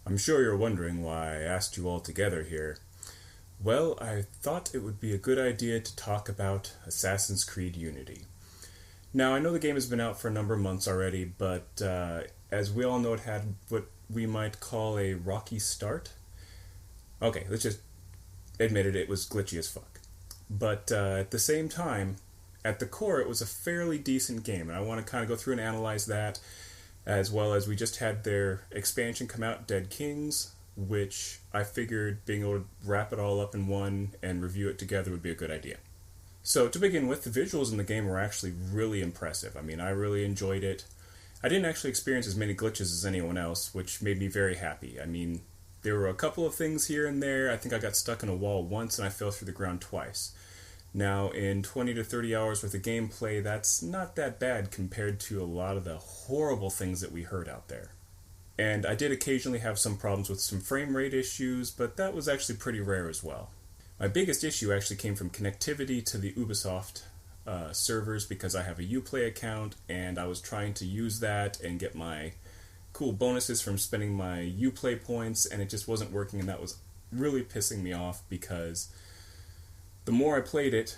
I'm sure you're wondering why I asked you all together here. Well, I thought it would be a good idea to talk about Assassin's Creed Unity. Now, I know the game has been out for a number of months already, but as we all know, it had what we might call a rocky start. Okay, let's just admit it was glitchy as fuck. But at the same time, at the core, it was a fairly decent game, and I want to kind of go through and analyze that, as well as we just had their expansion come out, Dead Kings, which I figured being able to wrap it all up in one and review it together would be a good idea. So to begin with, the visuals in the game were actually really impressive. I mean, I really enjoyed it. I didn't actually experience as many glitches as anyone else, which made me very happy. I mean, there were a couple of things here and there. I think I got stuck in a wall once and I fell through the ground twice. Now, in 20 to 30 hours worth of gameplay, that's not that bad compared to a lot of the horrible things that we heard out there. And I did occasionally have some problems with some frame rate issues, but that was actually pretty rare as well. My biggest issue actually came from connectivity to the Ubisoft servers because I have a Uplay account and I was trying to use that and get my cool bonuses from spending my Uplay points, and it just wasn't working, and that was really pissing me off because the more I played it,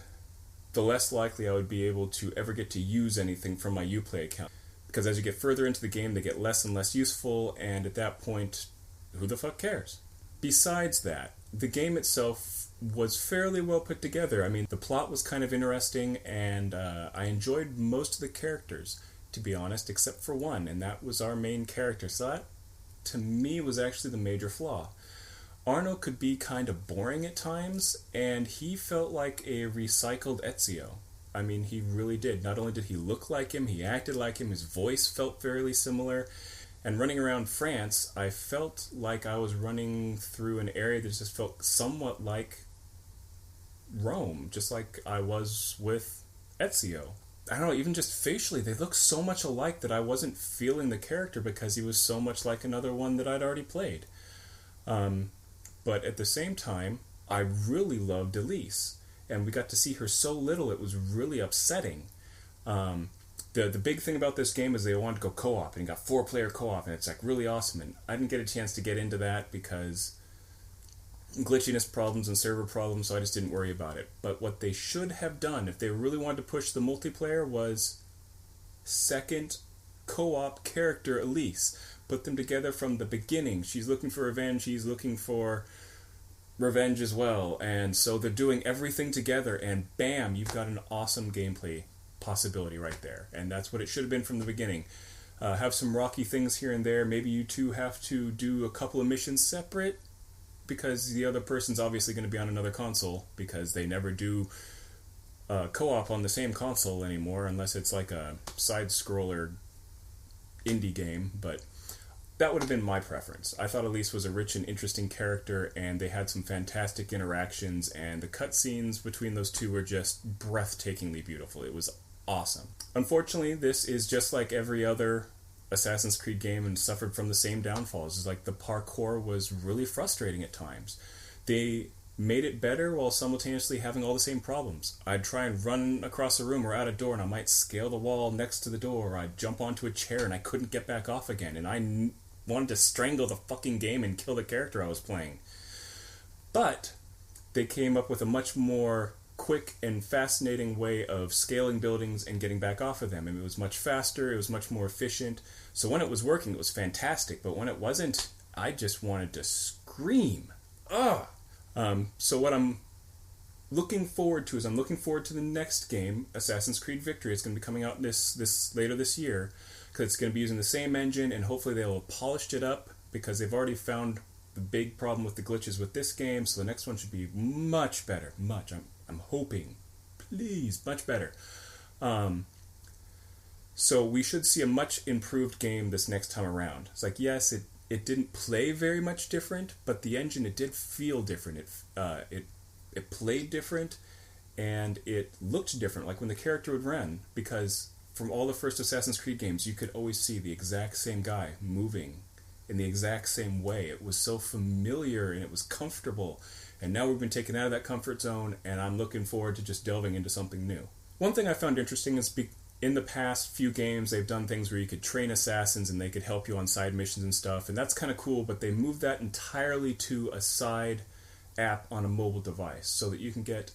the less likely I would be able to ever get to use anything from my Uplay account. Because as you get further into the game, they get less and less useful, and at that point, who the fuck cares? Besides that, the game itself was fairly well put together. I mean, the plot was kind of interesting, and I enjoyed most of the characters, to be honest, except for one, and that was our main character. So that, to me, was actually the major flaw. Arno could be kind of boring at times, and he felt like a recycled Ezio. I mean, he really did. Not only did he look like him, he acted like him, his voice felt fairly similar. And running around France, I felt like I was running through an area that just felt somewhat like Rome, just like I was with Ezio. I don't know, even just facially, they look so much alike that I wasn't feeling the character because he was so much like another one that I'd already played. But at the same time, I really loved Elise, and we got to see her so little it was really upsetting. The big thing about this game is they wanted to go co-op, and you got 4-player co-op, and it's like really awesome, and I didn't get a chance to get into that because glitchiness problems and server problems, so I just didn't worry about it. But what they should have done, if they really wanted to push the multiplayer, was second co-op character Elise. Put them together from the beginning. She's looking for revenge, he's looking for revenge as well, and so they're doing everything together, and bam, you've got an awesome gameplay possibility right there. And that's what it should have been from the beginning. Have some rocky things here and there. Maybe you two have to do a couple of missions separate because the other person's obviously going to be on another console, because they never do co-op on the same console anymore unless it's like a side-scroller indie game. But that would have been my preference. I thought Elise was a rich and interesting character, and they had some fantastic interactions, and the cutscenes between those two were just breathtakingly beautiful. It was awesome. Unfortunately, this is just like every other Assassin's Creed game and suffered from the same downfalls. It's like the parkour was really frustrating at times. They made it better while simultaneously having all the same problems. I'd try and run across a room or out a door, and I might scale the wall next to the door, or I'd jump onto a chair and I couldn't get back off again, and I wanted to strangle the fucking game and kill the character I was playing. But they came up with a much more quick and fascinating way of scaling buildings and getting back off of them. And it was much faster, it was much more efficient. So when it was working, it was fantastic. But when it wasn't, I just wanted to scream. Ugh! So what I'm looking forward to is I'm looking forward to the next game, Assassin's Creed Victory. It's going to be coming out this later this year, because it's going to be using the same engine, and hopefully they'll have polished it up, because they've already found the big problem with the glitches with this game, so the next one should be much better. I'm hoping. Please, much better. So we should see a much improved game this next time around. It's like, yes, it didn't play very much different, but the engine, it did feel different. It played different, and it looked different, like when the character would run, because from all the first Assassin's Creed games, you could always see the exact same guy moving in the exact same way. It was so familiar, and it was comfortable, and now we've been taken out of that comfort zone, and I'm looking forward to just delving into something new. One thing I found interesting is in the past few games, they've done things where you could train assassins and they could help you on side missions and stuff, and that's kind of cool, but they moved that entirely to a side app on a mobile device so that you can get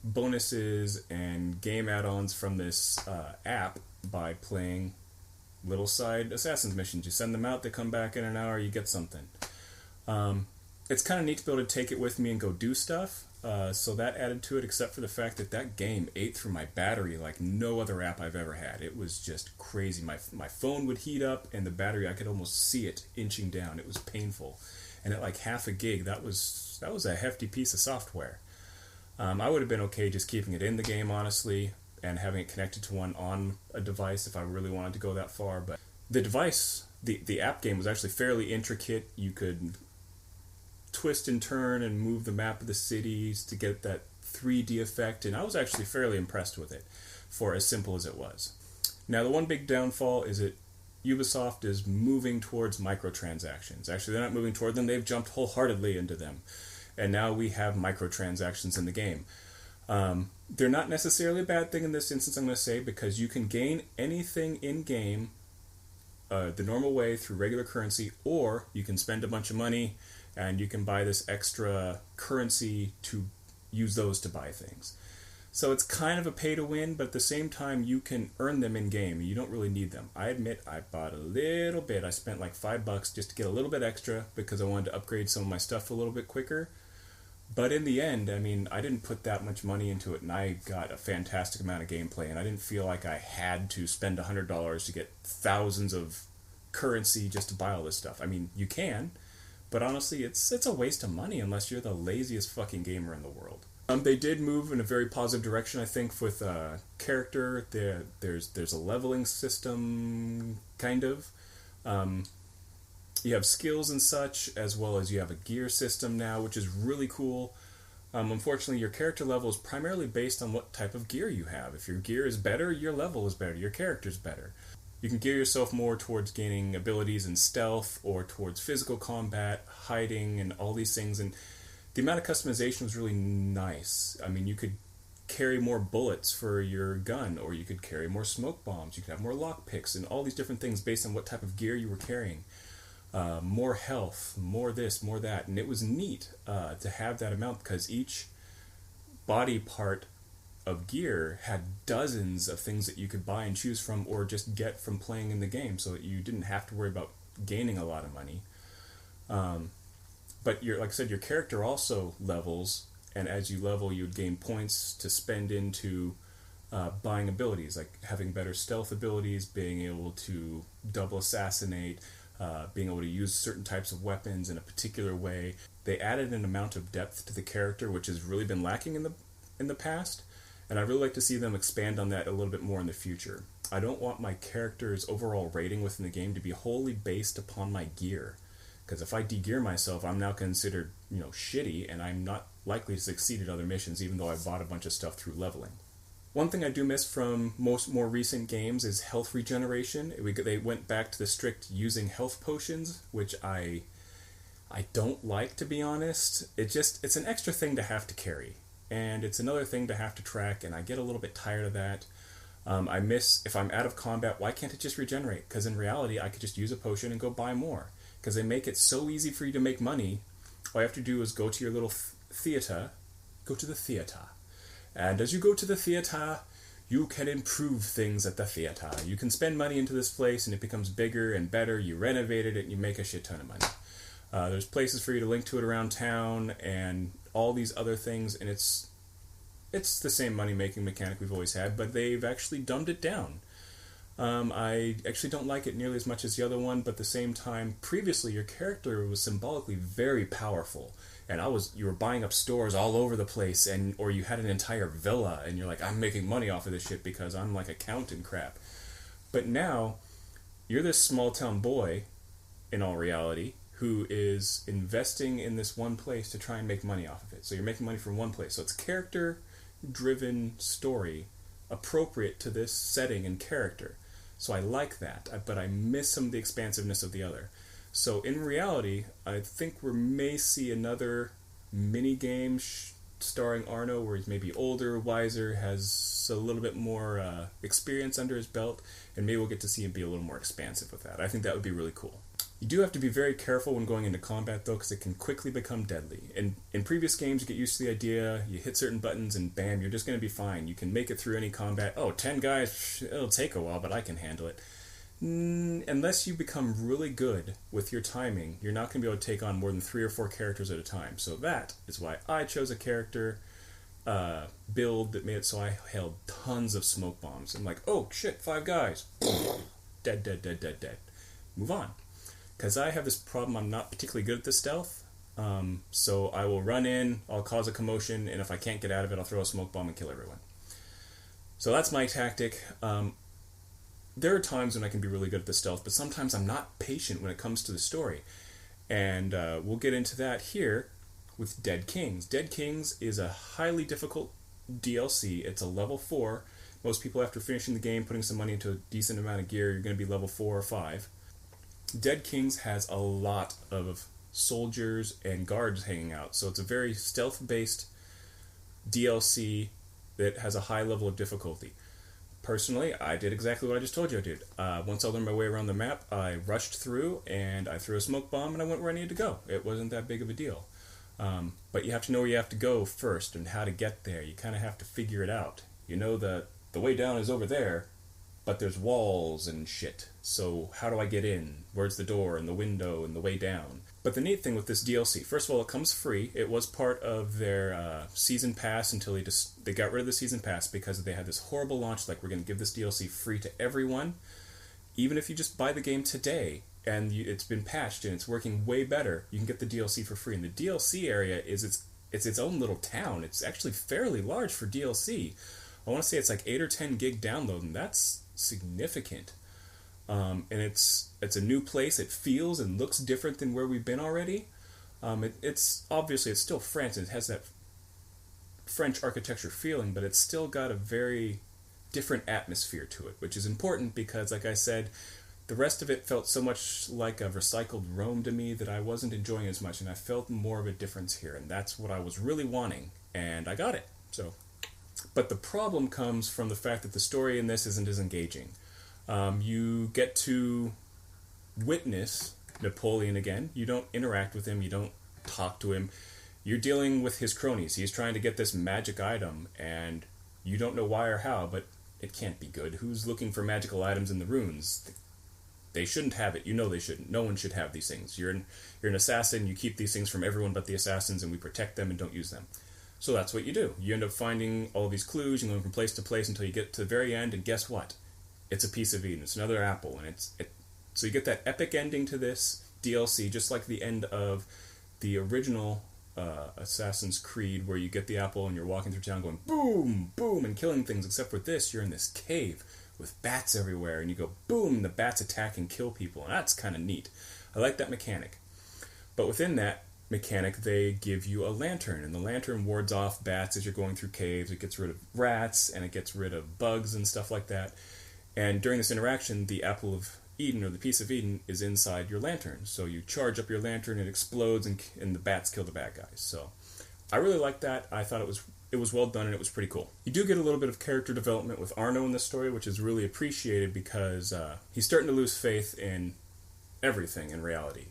bonuses and game add-ons from this app by playing little side assassins missions. You send them out, they come back in an hour, you get something. It's kind of neat to be able to take it with me and go do stuff. So that added to it, except for the fact that that game ate through my battery like no other app I've ever had. It was just crazy. My phone would heat up, and the battery, I could almost see it inching down. It was painful. And at like half a gig, that was a hefty piece of software. I would have been okay just keeping it in the game, honestly, and having it connected to one on a device if I really wanted to go that far. But the device, the app game was actually fairly intricate. You could twist and turn and move the map of the cities to get that 3D effect, and I was actually fairly impressed with it for as simple as it was. Now, the one big downfall is that Ubisoft is moving towards microtransactions. Actually, they're not moving toward them, they've jumped wholeheartedly into them. And now we have microtransactions in the game. They're not necessarily a bad thing in this instance, I'm going to say, because you can gain anything in-game the normal way through regular currency, or you can spend a bunch of money and you can buy this extra currency to use those to buy things. So it's kind of a pay to win, but at the same time you can earn them in-game. You don't really need them. I admit I bought a little bit. I spent like $5 just to get a little bit extra because I wanted to upgrade some of my stuff a little bit quicker. But in the end, I mean, I didn't put that much money into it, and I got a fantastic amount of gameplay, and I didn't feel like I had to spend $100 to get thousands of currency just to buy all this stuff. I mean, you can, but honestly, it's a waste of money unless you're the laziest fucking gamer in the world. They did move in a very positive direction, I think, with character. There's a leveling system, kind of. You have skills and such, as well as you have a gear system now, which is really cool. Unfortunately, your character level is primarily based on what type of gear you have. If your gear is better, your level is better, your character's better. You can gear yourself more towards gaining abilities in stealth or towards physical combat, hiding, and all these things. And the amount of customization was really nice. I mean, you could carry more bullets for your gun, or you could carry more smoke bombs. You could have more lockpicks, and all these different things based on what type of gear you were carrying. More health, more this, more that. And it was neat to have that amount because each body part of gear had dozens of things that you could buy and choose from or just get from playing in the game so that you didn't have to worry about gaining a lot of money. But like I said, your character also levels, and as you level, you would gain points to spend into buying abilities, like having better stealth abilities, being able to double assassinate, being able to use certain types of weapons in a particular way. They added an amount of depth to the character, which has really been lacking in the past, and I'd really like to see them expand on that a little bit more in the future. I don't want my character's overall rating within the game to be wholly based upon my gear, because if I de-gear myself, I'm now considered, shitty, and I'm not likely to succeed at other missions, even though I bought a bunch of stuff through leveling. One thing I do miss from most more recent games is health regeneration. They went back to the strict using health potions, which I don't like, to be honest. It's an extra thing to have to carry, and it's another thing to have to track, and I get a little bit tired of that. I miss, if I'm out of combat, why can't it just regenerate? Because in reality, I could just use a potion and go buy more. Because they make it so easy for you to make money. All you have to do is go to your little theater. Go to the theater. And as you go to the theater, you can improve things at the theater. You can spend money into this place, and it becomes bigger and better. You renovated it, and you make a shit ton of money. There's places for you to link to it around town, and all these other things, and it's the same money-making mechanic we've always had, but they've actually dumbed it down. I actually don't like it nearly as much as the other one, but at the same time, previously your character was symbolically very powerful, and you were buying up stores all over the place, or you had an entire villa, and you're like, I'm making money off of this shit because I'm like a count and crap. But now, you're this small-town boy, in all reality, who is investing in this one place to try and make money off of it. So you're making money from one place. So it's character-driven story appropriate to this setting and character. So I like that, but I miss some of the expansiveness of the other. So in reality, I think we may see another mini-game starring Arno, where he's maybe older, wiser, has a little bit more experience under his belt, and maybe we'll get to see him be a little more expansive with that. I think that would be really cool. You do have to be very careful when going into combat, though, because it can quickly become deadly. In previous games, you get used to the idea, you hit certain buttons, and bam, you're just going to be fine. You can make it through any combat. Oh, 10 guys, it'll take a while, but I can handle it. Unless you become really good with your timing, you're not going to be able to take on more than 3 or 4 characters at a time. So that is why I chose a character build that made it so I held tons of smoke bombs. I'm like, oh shit, 5 guys. Dead, dead, dead, dead, dead. Move on. Because I have this problem, I'm not particularly good at the stealth, so I will run in, I'll cause a commotion, and if I can't get out of it, I'll throw a smoke bomb and kill everyone. So that's my tactic. There are times when I can be really good at the stealth, but sometimes I'm not patient when it comes to the story. And we'll get into that here with Dead Kings. Dead Kings is a highly difficult DLC. It's a level 4. Most people, after finishing the game, putting some money into a decent amount of gear, you're going to be level 4 or 5. Dead Kings has a lot of soldiers and guards hanging out, so it's a very stealth-based DLC that has a high level of difficulty. Personally, I did exactly what I just told you I did. Once I learned my way around the map, I rushed through, and I threw a smoke bomb, and I went where I needed to go. It wasn't that big of a deal. But you have to know where you have to go first and how to get there. You kind of have to figure it out. You know the way down is over there, but there's walls and shit. So how do I get in? Where's the door and the window and the way down? But the neat thing with this DLC, first of all, it comes free. It was part of their season pass until they got rid of the season pass because they had this horrible launch, like, we're going to give this DLC free to everyone. Even if you just buy the game today and it's been patched and it's working way better, you can get the DLC for free. And the DLC area is its own little town. It's actually fairly large for DLC. I want to say it's like 8 or 10 gig download, and that's significant. And it's a new place. It feels and looks different than where we've been already. It's obviously, it's still France, and it has that French architecture feeling, but it's still got a very different atmosphere to it, which is important because, like I said, the rest of it felt so much like a recycled Rome to me that I wasn't enjoying as much, and I felt more of a difference here, and that's what I was really wanting, and I got it. But the problem comes from the fact that the story in this isn't as engaging. You get to witness Napoleon again. You don't interact with him. You don't talk to him. You're dealing with his cronies. He's trying to get this magic item, and you don't know why or how, but it can't be good. Who's looking for magical items in the runes? They shouldn't have it. You know they shouldn't. No one should have these things. You're an assassin. You keep these things from everyone but the assassins, and we protect them and don't use them. So that's what you do. You end up finding all these clues. You're going from place to place until you get to the very end, and guess what? It's a piece of Eden. It's another apple, and so you get that epic ending to this DLC, just like the end of the original Assassin's Creed, where you get the apple and you're walking through town going boom, boom, and killing things. Except for this, you're in this cave with bats everywhere, and you go boom, the bats attack and kill people, and that's kind of neat. I like that mechanic. But within that mechanic, they give you a lantern, and the lantern wards off bats as you're going through caves. It gets rid of rats, and it gets rid of bugs and stuff like that. And during this interaction, the apple of Eden, or the piece of Eden, is inside your lantern. So you charge up your lantern, it explodes, and the bats kill the bad guys. So I really liked that. I thought it was well done, and it was pretty cool. You do get a little bit of character development with Arno in this story, which is really appreciated because he's starting to lose faith in everything in reality.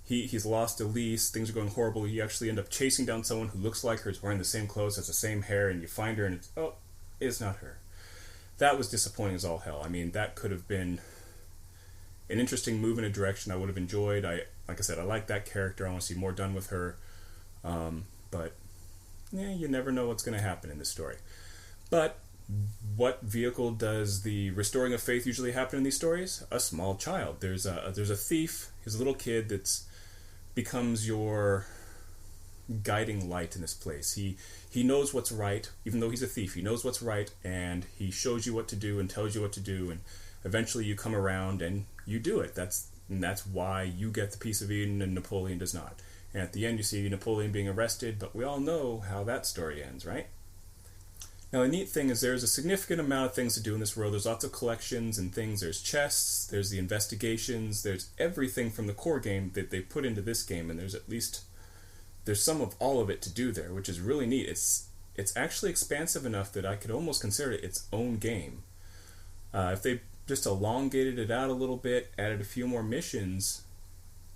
He's lost Elise, things are going horrible. You actually end up chasing down someone who looks like her, is wearing the same clothes, has the same hair, and you find her, and it's not her. That was disappointing as all hell. I mean, that could have been an interesting move in a direction I would have enjoyed. Like I said, I like that character. I want to see more done with her. But yeah, you never know what's going to happen in this story. But what vehicle does the restoring of faith usually happen in these stories? A small child. There's a thief. He's a little kid that becomes your guiding light in this place. He knows what's right, even though he's a thief. He knows what's right, and he shows you what to do and tells you what to do, and eventually you come around and you do it. That's why you get the piece of Eden and Napoleon does not. And at the end you see Napoleon being arrested, but we all know how that story ends, right? Now the neat thing is there's a significant amount of things to do in this world. There's lots of collections and things. There's chests, there's the investigations, there's everything from the core game that they put into this game, and there's at least there's some of all of it to do there, which is really neat. It's actually expansive enough that I could almost consider it its own game. If they just elongated it out a little bit, added a few more missions,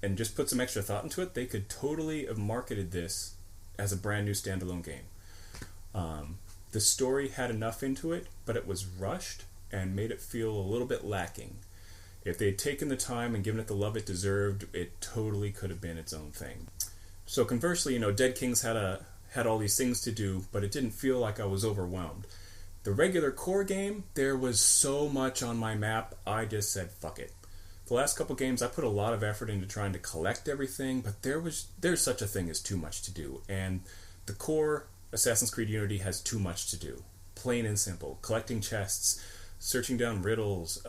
and just put some extra thought into it, they could totally have marketed this as a brand new standalone game. The story had enough into it, but it was rushed and made it feel a little bit lacking. If they had taken the time and given it the love it deserved, it totally could have been its own thing. So conversely, Dead Kings had all these things to do, but it didn't feel like I was overwhelmed. The regular core game, there was so much on my map, I just said, fuck it. The last couple games, I put a lot of effort into trying to collect everything, but there's such a thing as too much to do. And the core Assassin's Creed Unity has too much to do. Plain and simple. Collecting chests, searching down riddles,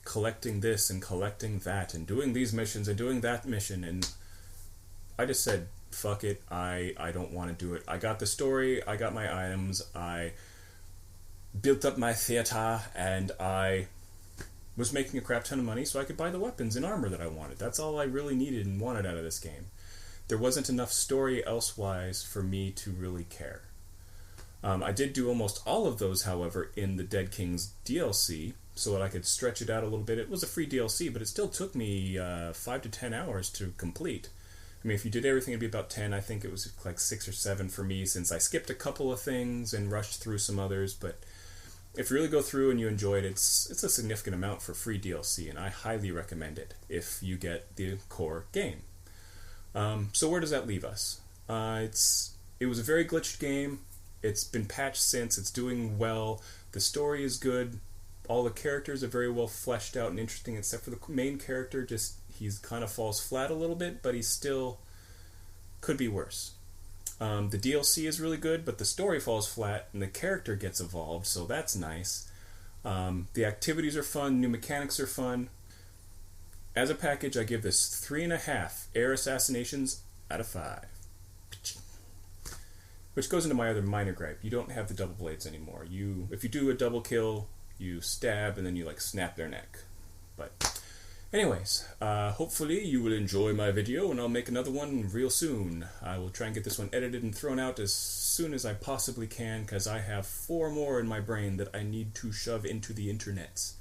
collecting this and collecting that, and doing these missions and doing that mission. And I just said, fuck it, I don't want to do it. I got the story, I got my items, I built up my theater, and I was making a crap ton of money so I could buy the weapons and armor that I wanted. That's all I really needed and wanted out of this game. There wasn't enough story elsewise for me to really care. I did do almost all of those, however, in the Dead Kings DLC, so that I could stretch it out a little bit. It was a free DLC, but it still took me 5 to 10 hours to complete. I mean, if you did everything, it'd be about 10. I think it was like 6 or 7 for me, since I skipped a couple of things and rushed through some others, but if you really go through and you enjoy it, it's a significant amount for free DLC, and I highly recommend it if you get the core game. So where does that leave us? It was a very glitched game. It's been patched since. It's doing well. The story is good. All the characters are very well fleshed out and interesting, except for the main character. He's kind of falls flat a little bit, but he still could be worse. The DLC is really good, but the story falls flat and the character gets evolved, so that's nice. The activities are fun, new mechanics are fun. As a package, I give this 3.5 air assassinations out of 5. Which goes into my other minor gripe. You don't have the double blades anymore. If you do a double kill, you stab and then you snap their neck. But anyways, hopefully you will enjoy my video, and I'll make another one real soon. I will try and get this one edited and thrown out as soon as I possibly can, because I have 4 more in my brain that I need to shove into the internet.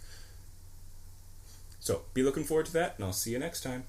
So, be looking forward to that, and I'll see you next time.